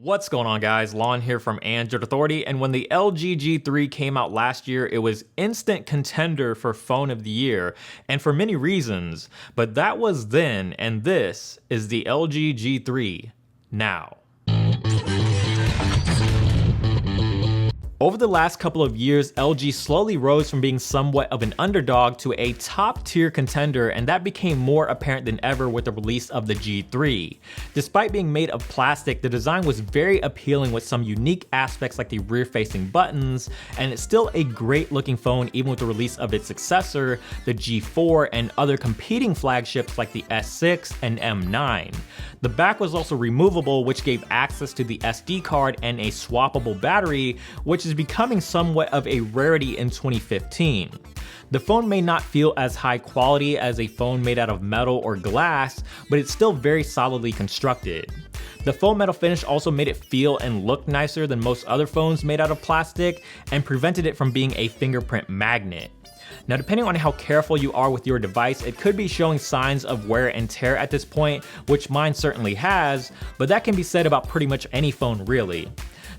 What's going on, guys? Lon here from Android Authority, and when the LG G3 came out last year, it was instant contender for phone of the year, and for many reasons, but that was then, and this is the LG G3 now. Over the last couple of years, LG slowly rose from being somewhat of an underdog to a top-tier contender, and that became more apparent than ever with the release of the G3. Despite being made of plastic, the design was very appealing with some unique aspects like the rear-facing buttons, and it's still a great-looking phone even with the release of its successor, the G4, and other competing flagships like the S6 and M9. The back was also removable, which gave access to the SD card and a swappable battery, which is becoming somewhat of a rarity in 2015. The phone may not feel as high quality as a phone made out of metal or glass, but it's still very solidly constructed. The faux metal finish also made it feel and look nicer than most other phones made out of plastic and prevented it from being a fingerprint magnet. Now, depending on how careful you are with your device, it could be showing signs of wear and tear at this point, which mine certainly has, but that can be said about pretty much any phone really.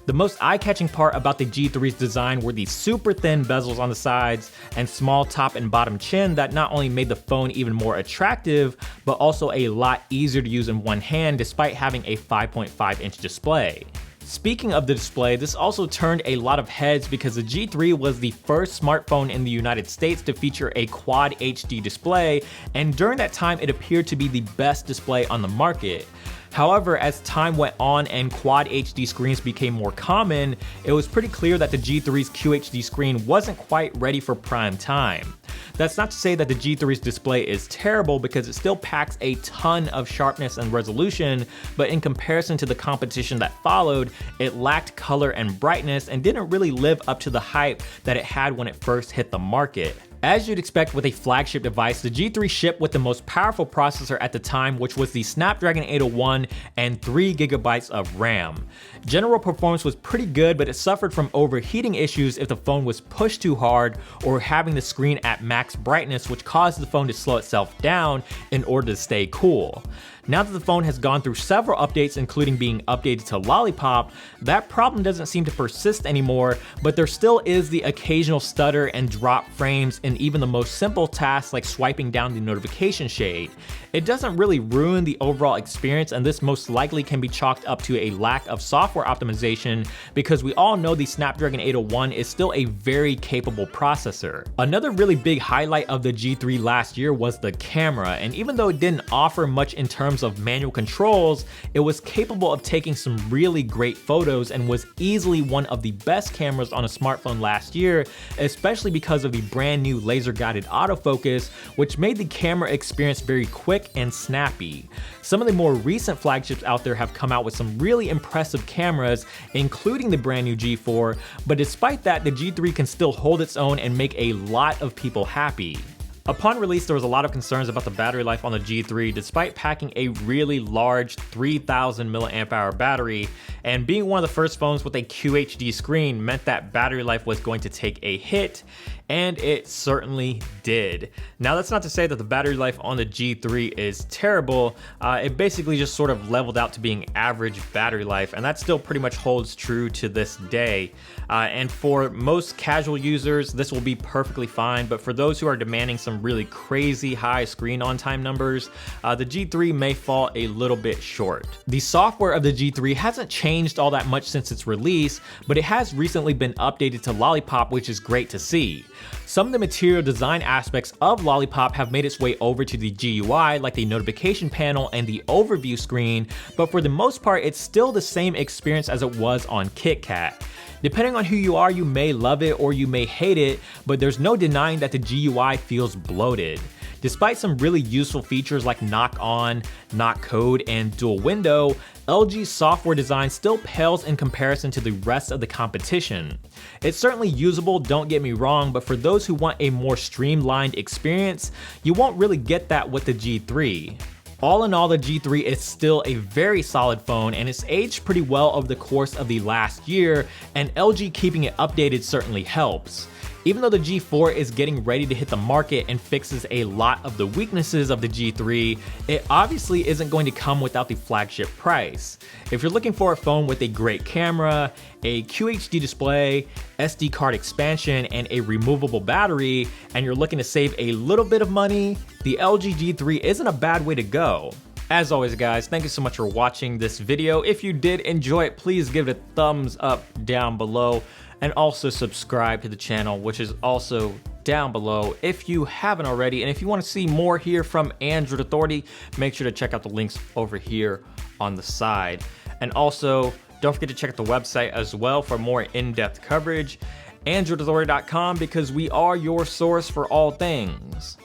The most eye-catching part about the G3's design were the super thin bezels on the sides and small top and bottom chin that not only made the phone even more attractive, but also a lot easier to use in one hand despite having a 5.5-inch display. Speaking of the display, this also turned a lot of heads because the G3 was the first smartphone in the United States to feature a Quad HD display, and during that time it appeared to be the best display on the market. However, as time went on and Quad HD screens became more common, it was pretty clear that the G3's QHD screen wasn't quite ready for prime time. That's not to say that the G3's display is terrible because it still packs a ton of sharpness and resolution, but in comparison to the competition that followed, it lacked color and brightness and didn't really live up to the hype that it had when it first hit the market. As you'd expect with a flagship device, the G3 shipped with the most powerful processor at the time, which was the Snapdragon 801 and 3GB of RAM. General performance was pretty good, but it suffered from overheating issues if the phone was pushed too hard or having the screen at max brightness, which caused the phone to slow itself down in order to stay cool. Now that the phone has gone through several updates, including being updated to Lollipop, that problem doesn't seem to persist anymore, but there still is the occasional stutter and drop frames in even the most simple tasks like swiping down the notification shade. It doesn't really ruin the overall experience, and this most likely can be chalked up to a lack of software optimization because we all know the Snapdragon 801 is still a very capable processor. Another really big highlight of the G3 last year was the camera, and even though it didn't offer much in terms of manual controls, it was capable of taking some really great photos and was easily one of the best cameras on a smartphone last year, especially because of the brand new laser-guided autofocus, which made the camera experience very quick and snappy. Some of the more recent flagships out there have come out with some really impressive cameras, including the brand new G4, but despite that, the G3 can still hold its own and make a lot of people happy. Upon release, there was a lot of concerns about the battery life on the G3 despite packing a really large 3000 mAh battery, and being one of the first phones with a QHD screen meant that battery life was going to take a hit, and it certainly did. Now, that's not to say that the battery life on the G3 is terrible. It basically just sort of leveled out to being average battery life, and that still pretty much holds true to this day. And for most casual users, this will be perfectly fine, but for those who are demanding some really crazy high screen on time numbers, the G3 may fall a little bit short. The software of the G3 hasn't changed all that much since its release, but it has recently been updated to Lollipop, which is great to see. Some of the material design aspects of Lollipop have made its way over to the GUI, like the notification panel and the overview screen, but for the most part, it's still the same experience as it was on KitKat. Depending on who you are, you may love it or you may hate it, but there's no denying that the GUI feels bloated. Despite some really useful features like knock on, knock code, and dual window, LG's software design still pales in comparison to the rest of the competition. It's certainly usable, don't get me wrong, but for those who want a more streamlined experience, you won't really get that with the G3. All in all, the G3 is still a very solid phone, and it's aged pretty well over the course of the last year, and LG keeping it updated certainly helps. Even though the G4 is getting ready to hit the market and fixes a lot of the weaknesses of the G3, it obviously isn't going to come without the flagship price. If you're looking for a phone with a great camera, a QHD display, SD card expansion, and a removable battery, and you're looking to save a little bit of money, the LG G3 isn't a bad way to go. As always guys, thank you so much for watching this video. If you did enjoy it, please give it a thumbs up down below. And also subscribe to the channel, which is also down below if you haven't already. And if you want to see more here from Android Authority, make sure to check out the links over here on the side. And also, don't forget to check out the website as well for more in-depth coverage, AndroidAuthority.com, because we are your source for all things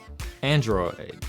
Android.